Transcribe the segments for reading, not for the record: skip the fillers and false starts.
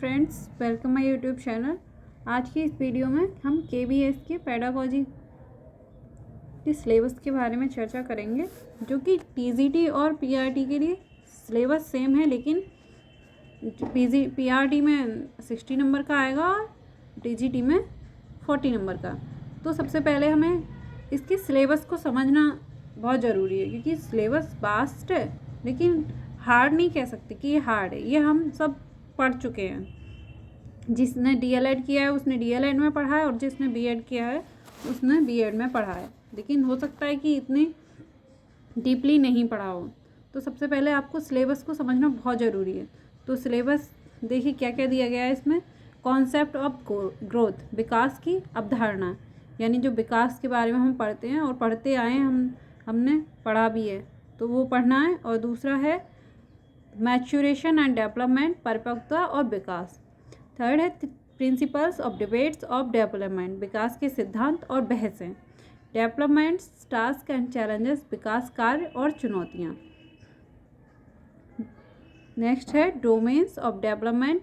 Friends, welcome my YouTube channel. आज की इस वीडियो में हम केबीएस के पेडागोजी के सिलेबस के बारे में चर्चा करेंगे, जो कि टीजीटी और पीआरटी के लिए सिलेबस सेम है, लेकिन पीआरटी में 60 नंबर का आएगा और टीजीटी में 40 नंबर का। तो सबसे पहले हमें इसके सिलेबस को समझना बहुत ज़रूरी है, क्योंकि सिलेबस वास्ट है, लेकिन हार्ड नहीं कह सकते कि ये हार्ड है। ये हम सब पढ़ चुके हैं। जिसने डीएलएड किया है उसने डीएलएड में पढ़ा है, और जिसने बीएड किया है उसने बीएड में पढ़ा है, लेकिन हो सकता है कि इतनी डीपली नहीं पढ़ा हो। तो सबसे पहले आपको सिलेबस को समझना बहुत ज़रूरी है। तो सिलेबस देखिए क्या क्या दिया गया है इसमें। कॉन्सेप्ट ऑफ ग्रोथ, विकास की अवधारणा, यानी जो विकास के बारे में हम पढ़ते हैं और पढ़ते आए हैं, हमने पढ़ा भी है, तो वो पढ़ना है। और दूसरा है मैच्योरेशन एंड डेवलपमेंट, परिपक्वता और विकास। थर्ड है principles of debates of development, विकास के सिद्धांत और बहसें। डेवलपमेंट्स, टास्क एंड चैलेंजेस, विकास कार्य और चुनौतियाँ। नेक्स्ट है domains of development,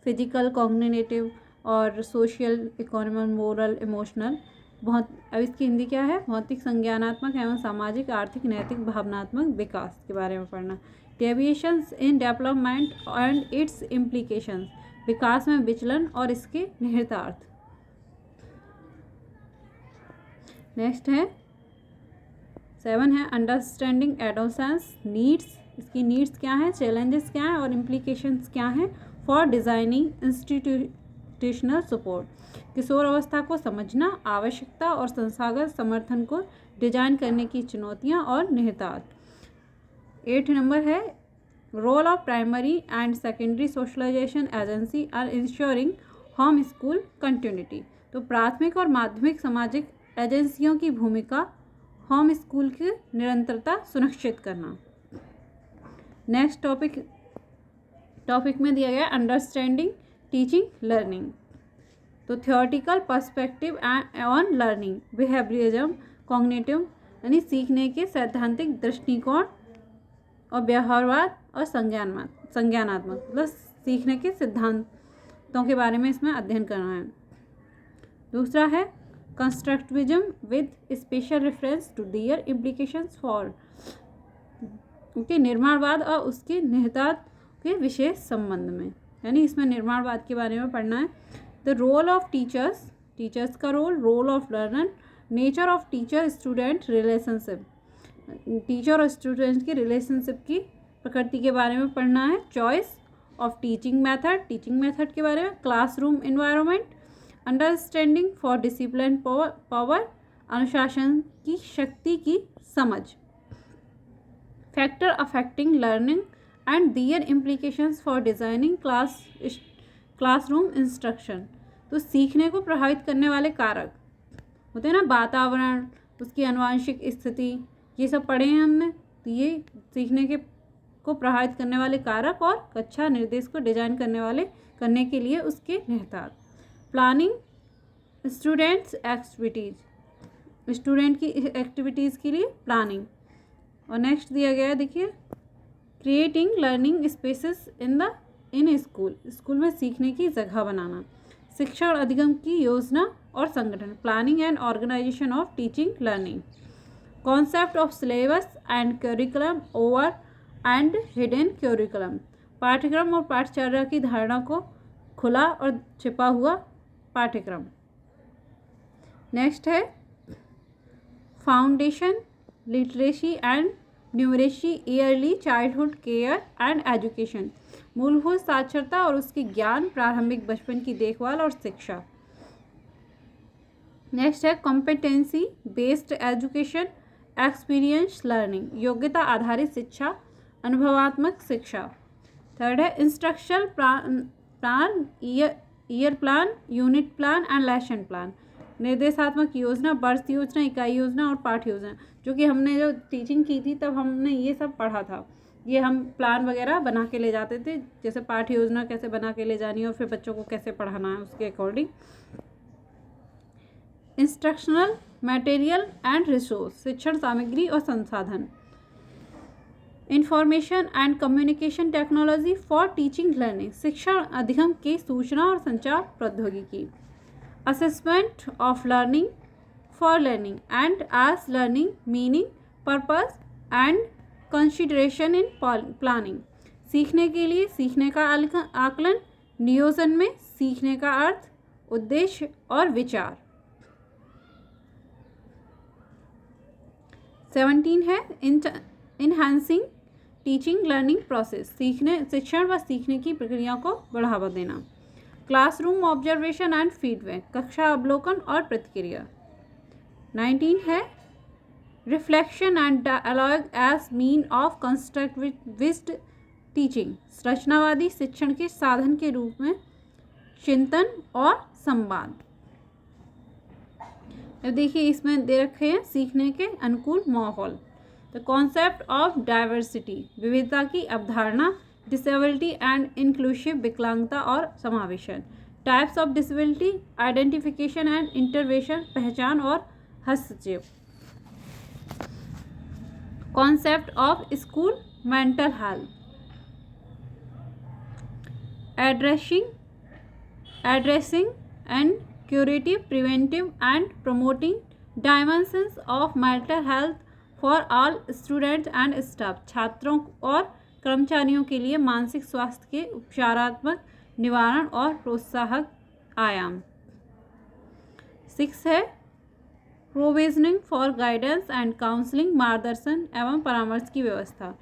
physical, cognitive और सोशल, इकोनॉमिक, मोरल, इमोशनल। अब इसकी हिंदी क्या है? भौतिक, संज्ञानात्मक एवं सामाजिक, आर्थिक, नैतिक, भावनात्मक विकास के बारे में पढ़ना। Deviations in development and its implications, विकास में विचलन और इसके निहितार्थ। नेक्स्ट है 7 है अंडरस्टैंडिंग एडोलेसेंस नीड्स, इसकी नीड्स क्या है, चैलेंजेस क्या है और इम्प्लीकेशंस क्या हैं फॉर डिज़ाइनिंग इंस्टीट्यूशनल सपोर्ट, किशोर अवस्था को समझना, आवश्यकता और संस्थागत समर्थन को डिजाइन करने की चुनौतियां और निहितार्थ। 8 नंबर है role of primary and secondary socialisation agency are ensuring home school continuity, तो प्राथमिक और माध्यमिक सामाजिक एजेंसियों की भूमिका होम स्कूल की निरंतरता सुनिश्चित करना। नेक्स्ट टॉपिक में दिया गया अंडरस्टैंडिंग टीचिंग लर्निंग, तो theoretical perspective on learning, behaviourism, cognitive यानी सीखने के सैद्धांतिक दृष्टिकोण और व्यवहारवाद और संज्ञानात्मक मतलब सीखने के सिद्धांतों के बारे में इसमें अध्ययन करना है। दूसरा है constructivism with special reference to their implications for, निर्माणवाद और उसके निहितार्थ के विशेष संबंध में, यानी इसमें निर्माणवाद के बारे में पढ़ना है। द रोल ऑफ टीचर्स का role of learner, nature of teacher student relationship, teacher और स्टूडेंट की रिलेशनशिप की प्रकृति के बारे में पढ़ना है। चॉइस ऑफ टीचिंग मेथड के बारे में। Classroom environment, understanding for discipline power, अनुशासन की शक्ति की समझ। Factor affecting learning and their implications for designing classroom instruction, तो सीखने को प्रभावित करने वाले कारक होते हैं ना, वातावरण, उसकी आनुवंशिक स्थिति, ये सब पढ़े हैं हमने। तो ये सीखने को प्रभावित करने वाले कारक और कक्षा निर्देश को डिजाइन करने के लिए उसके निहितार्थ। प्लानिंग स्टूडेंट्स एक्टिविटीज, स्टूडेंट की एक्टिविटीज़ के लिए प्लानिंग। और नेक्स्ट दिया गया है, देखिए creating learning spaces in school में सीखने की जगह बनाना। शिक्षण अधिगम की योजना और संगठन, planning and organisation of teaching learning. Concept of syllabus and curriculum over and hidden curriculum, पाठ्यक्रम और पाठ्यचर्या की धारणा को खुला और छिपा हुआ पाठ्यक्रम। नेक्स्ट है foundation literacy and numeracy, yearly childhood care and education, मूलभूत साक्षरता और उसकी ज्ञान, प्रारंभिक बचपन की देखभाल और शिक्षा। नेक्स्ट है competency based education, experience learning, योग्यता आधारित शिक्षा, अनुभवात्मक शिक्षा। थर्ड है instructional plan, year plan, unit plan and lesson plan, निर्देशात्मक योजना, वर्ष योजना, इकाई योजना और पाठ योजना। जो कि हमने जो टीचिंग की थी तब हमने ये सब पढ़ा था, ये हम प्लान वगैरह बना के ले जाते थे, जैसे पाठ योजना कैसे बना के ले जानी है और फिर बच्चों को कैसे पढ़ाना है उसके according. Instructional material and resource, शिक्षण सामग्री और संसाधन। Information and communication technology for teaching learning, शिक्षण अधिगम की सूचना और संचार प्रौद्योगिकी। Assessment of learning for learning and as learning meaning purpose and consideration in planning, सीखने के लिए सीखने का आकलन, नियोजन में सीखने का अर्थ, उद्देश्य और विचार। 17 है इनहांसिंग टीचिंग लर्निंग प्रोसेस, शिक्षण व सीखने की प्रक्रिया को बढ़ावा देना। क्लासरूम ऑब्जर्वेशन एंड फीडबैक, कक्षा अवलोकन और प्रतिक्रिया। 19 है reflection and dialogue as mean of constructivist teaching, रचनावादी शिक्षण के साधन के रूप में चिंतन और संवाद। अब देखिए इसमें दे रखे हैं सीखने के अनुकूल माहौल। द कॉन्सेप्ट ऑफ डाइवर्सिटी, विविधता की अवधारणा, डिसेबिलिटी एंड इंक्लूसिव, विकलांगता और समावेशन। Types of disability, identification and intervention, पहचान और हस्तक्षेप। Concept of school mental health, addressing and curative, preventive and promoting dimensions of mental health for all students and staff, छात्रों और कर्मचारियों के लिए मानसिक स्वास्थ्य के उपचारात्मक निवारण और प्रोत्साहक आयाम। 6 है provisioning for guidance and counselling, मार्गदर्शन एवं परामर्श की व्यवस्था।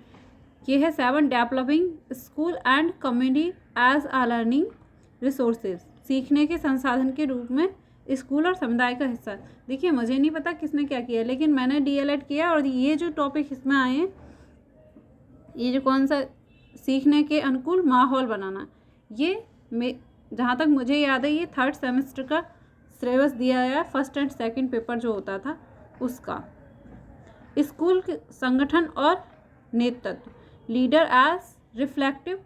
ये है 7 developing school and community as a learning resources, सीखने के संसाधन के रूप में स्कूल और समुदाय का हिस्सा। देखिए मुझे नहीं पता किसने क्या किया, लेकिन मैंने डीएलएड किया और ये जो टॉपिक इसमें आए हैं, ये जो कौन सा सीखने के अनुकूल माहौल बनाना, ये जहाँ तक मुझे याद है ये 3rd सेमेस्टर का सिलेबस दिया गया, 1st एंड 2nd पेपर जो होता था उसका। स्कूल के संगठन और नेतृत्व, लीडर एज रिफ्लेक्टिव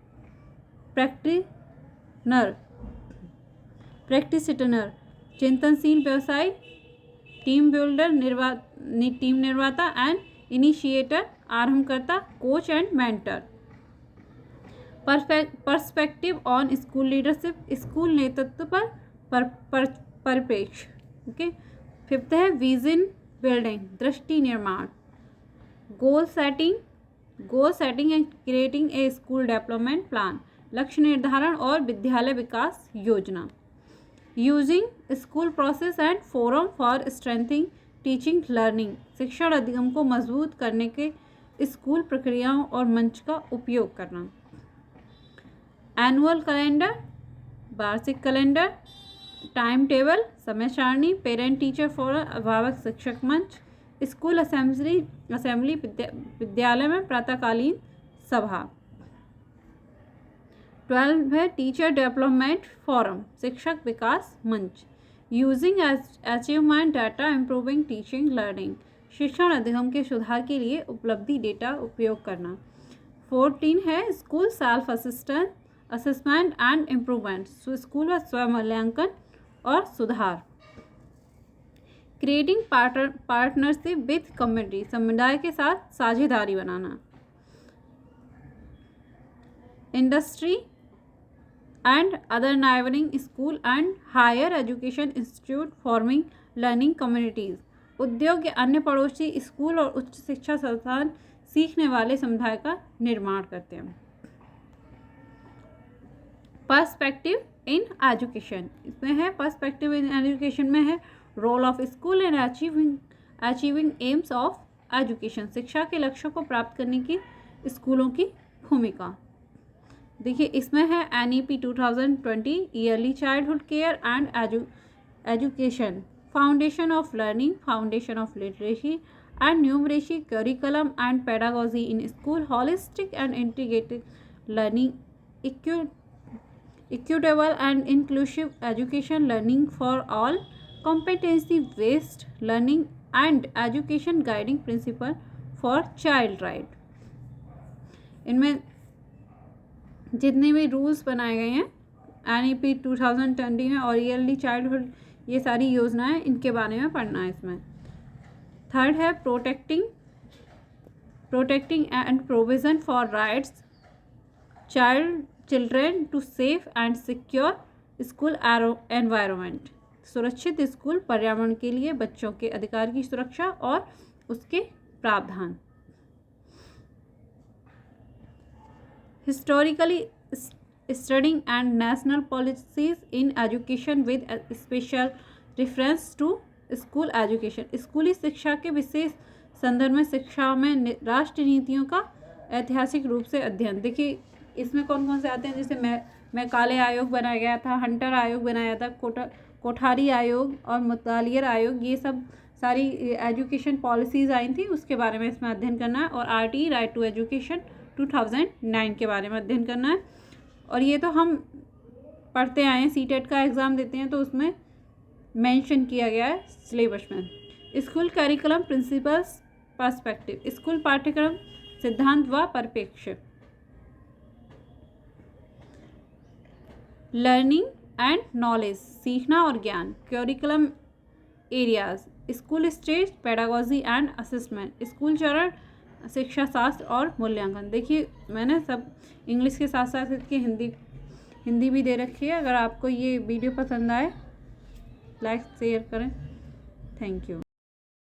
प्रैक्टिशनर, चिंतनशील व्यवसायी, टीम बिल्डर, टीम निर्माता एंड इनिशिएटर, आरंभकर्ता, coach and mentor. Perspective on school leadership, school नेतृत्व पर परिप्रेक्ष्य। ओके। 5th है विजन बिल्डिंग, दृष्टि निर्माण। Goal setting and creating a school development plan, लक्ष्य निर्धारण और विद्यालय विकास योजना। Using school process and forum for strengthening teaching learning, शिक्षण अधिगम को मजबूत करने के स्कूल प्रक्रियाओं और मंच का उपयोग करना। एनुअल कैलेंडर, वार्षिक कैलेंडर, टाइम टेबल, समय सारणी, पेरेंट टीचर फोरम, अभिभावक शिक्षक मंच, स्कूल असेंबली, विद्यालय में प्रातःकालीन सभा। 12 है टीचर डेवलपमेंट फोरम, शिक्षक विकास मंच। Using achievement data improving teaching learning, शिक्षण अधिगम के सुधार के लिए उपलब्धि डेटा उपयोग करना। 14 है school self assessment and improvement, school व स्वयं मूल्यांकन और सुधार। क्रिएटिंग पार्टनरशिप विथ कम्युनिटी, समुदाय के साथ साझेदारी बनाना। Industry and other neighbouring school and higher education institute forming learning communities, उद्योग या अन्य पड़ोसी स्कूल और उच्च शिक्षा संस्थान सीखने वाले समुदाय का निर्माण करते हैं। पर्सपेक्टिव इन एजुकेशन, इसमें है पर्सपेक्टिव इन एजुकेशन में है role of school in achieving aims of education, शिक्षा के लक्ष्यों को प्राप्त करने की स्कूलों की भूमिका। देखिए इसमें है NEP 2020 yearly childhood care and education, foundation of learning, foundation of literacy and numeracy, curriculum and pedagogy in school, holistic and integrated learning, equitable and inclusive education, learning for all, competency based learning and education guiding principle for child right। इनमें जितने भी rules बनाए गए हैं NEP 2020 में और yearly childhood, ये सारी योजनाएं इनके बारे में पढ़ना है इसमें। 3rd है protecting protecting and provision for rights children to safe and secure school environment, सुरक्षित स्कूल पर्यावरण के लिए बच्चों के अधिकार की सुरक्षा और उसके प्रावधान। Historically studying and national policies in education with special reference to school education, स्कूली शिक्षा के विशेष संदर्भ में शिक्षा में राष्ट्रीय नीतियों का ऐतिहासिक रूप से अध्ययन। देखिए इसमें कौन कौन से आते हैं, जैसे मैकाले आयोग बनाया गया था, हंटर आयोग बनाया था, कोठारी आयोग और मुतालियर आयोग, ये सब सारी एजुकेशन पॉलिसीज़ आई थी, उसके बारे में इसमें अध्ययन करना है। और आरटी राइट टू एजुकेशन 2009 के बारे में अध्ययन करना है। और ये तो हम पढ़ते आए हैं, सीटेट का एग्ज़ाम देते हैं तो उसमें मेंशन किया गया है सिलेबस में। School curriculum principles perspective, school पाठ्यक्रम सिद्धांत व परिप्रेक्ष्य। लर्निंग एंड नॉलेज, सीखना और ज्ञान। Curriculum areas, school stage, pedagogy and assessment, school चरण, शिक्षा शास्त्र और मूल्यांकन। देखिए मैंने सब इंग्लिश के साथ साथ इसकी हिंदी भी दे रखी है। अगर आपको ये वीडियो पसंद आए लाइक शेयर करें। Thank you.